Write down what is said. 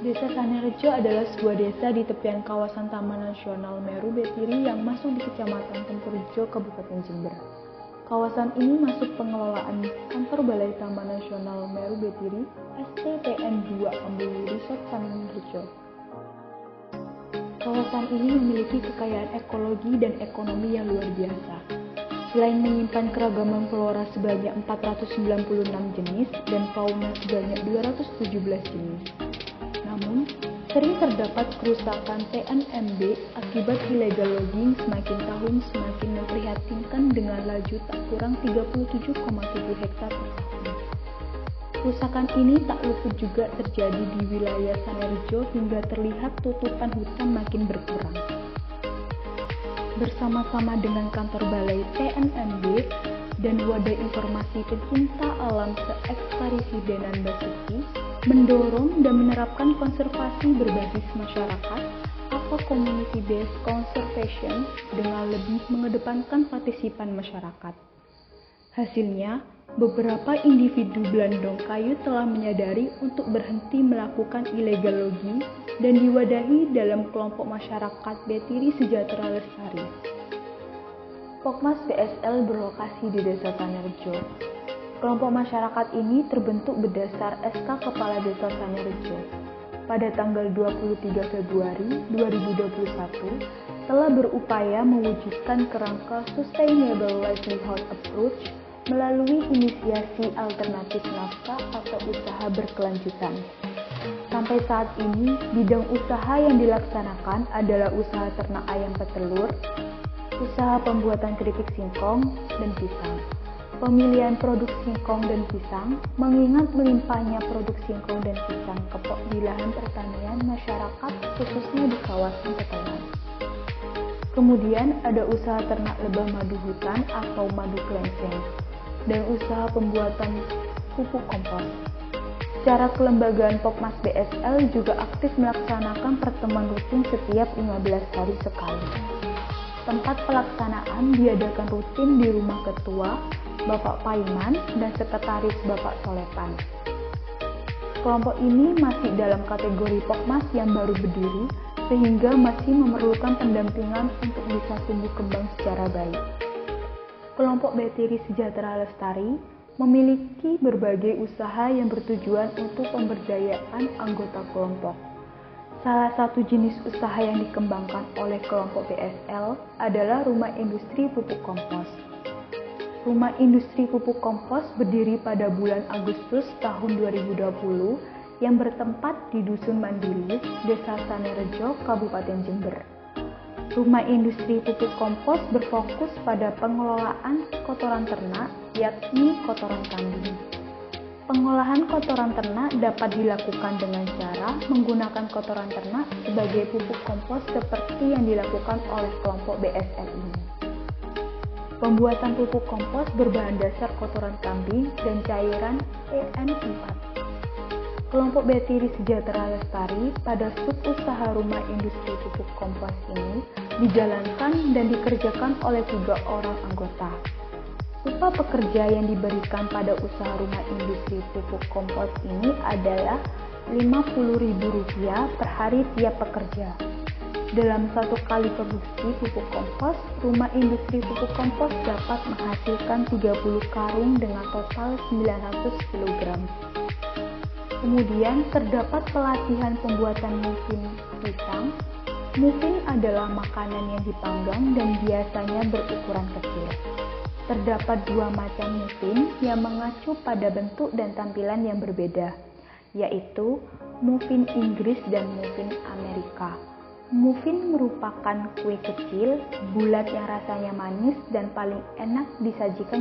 Desa Sanerejo adalah sebuah desa di tepian kawasan Taman Nasional Meru Betiri yang masuk di Kecamatan Tempurjo, Kabupaten Jember. Kawasan ini masuk pengelolaan Kantor Balai Taman Nasional Meru Betiri (STPN 2) Ambulu Resort Sanerejo. Kawasan ini memiliki kekayaan ekologi dan ekonomi yang luar biasa. Selain menyimpan keragaman flora sebanyak 496 jenis dan fauna sebanyak 217 jenis. Namun, sering terdapat kerusakan TNMB akibat illegal logging semakin tahun semakin memprihatinkan dengan laju tak kurang 37,7 hektar per tahun. Kerusakan ini tak luput juga terjadi di wilayah Sanerejo hingga terlihat tutupan hutan makin berkurang. Bersama-sama dengan kantor balai TNMB dan wadah informasi pecinta alam se-ekspedisi Denan Basuki, mendorong dan menerapkan konservasi berbasis masyarakat atau community based conservation dengan lebih mengedepankan partisipan masyarakat. Hasilnya, beberapa individu Blandong Kayu telah menyadari untuk berhenti melakukan illegal logging dan diwadahi dalam kelompok masyarakat Betiri Sejahtera Lestari. Pokmas BSL berlokasi di Desa Sanerejo. Kelompok masyarakat ini terbentuk berdasar SK Kepala Desa Sanerejo. Pada tanggal 23 Februari 2021, telah berupaya mewujudkan kerangka Sustainable Livelihood Approach melalui inisiasi alternatif nafkah atau usaha berkelanjutan. Sampai saat ini, bidang usaha yang dilaksanakan adalah usaha ternak ayam petelur, usaha pembuatan keripik singkong dan pisang. Pemilihan produk singkong dan pisang mengingat melimpahnya produk singkong dan pisang kepok di lahan pertanian masyarakat khususnya di kawasan petawan. Kemudian ada usaha ternak lebah madu hutan atau madu klenseng dan usaha pembuatan pupuk kompos. Secara kelembagaan Pokmas BSL juga aktif melaksanakan pertemuan rutin setiap 15 hari sekali. Tempat pelaksanaan diadakan rutin di rumah ketua, Bapak Paiman, dan sekretaris Bapak Solepan. Kelompok ini masih dalam kategori Pokmas yang baru berdiri, sehingga masih memerlukan pendampingan untuk bisa tumbuh kembang secara baik. Kelompok Betiri Sejahtera Lestari memiliki berbagai usaha yang bertujuan untuk pemberdayaan anggota kelompok. Salah satu jenis usaha yang dikembangkan oleh kelompok BSL adalah Rumah Industri Pupuk Kompos. Rumah Industri Pupuk Kompos berdiri pada bulan Agustus tahun 2020 yang bertempat di Dusun Mandilis, Desa Sanerejo, Kabupaten Jember. Rumah Industri Pupuk Kompos berfokus pada pengelolaan kotoran ternak, yakni kotoran kambing. Pengolahan kotoran ternak dapat dilakukan dengan cara menggunakan kotoran ternak sebagai pupuk kompos seperti yang dilakukan oleh kelompok BSL ini. Pembuatan pupuk kompos berbahan dasar kotoran kambing dan cairan EN4. Kelompok Betiri Sejahtera Lestari pada sub-usaha Rumah Industri Pupuk Kompos ini dijalankan dan dikerjakan oleh 3 orang anggota. Upah pekerja yang diberikan pada usaha Rumah Industri Pupuk Kompos ini adalah Rp50.000 per hari tiap pekerja. Dalam satu kali produksi pupuk kompos, Rumah Industri Pupuk Kompos dapat menghasilkan 30 karung dengan total 900 kg. Kemudian terdapat pelatihan pembuatan muffin pisang. Muffin adalah makanan yang dipanggang dan biasanya berukuran kecil. Terdapat 2 macam muffin yang mengacu pada bentuk dan tampilan yang berbeda, yaitu muffin Inggris dan muffin Amerika. Muffin merupakan kue kecil, bulat yang rasanya manis dan paling enak disajikan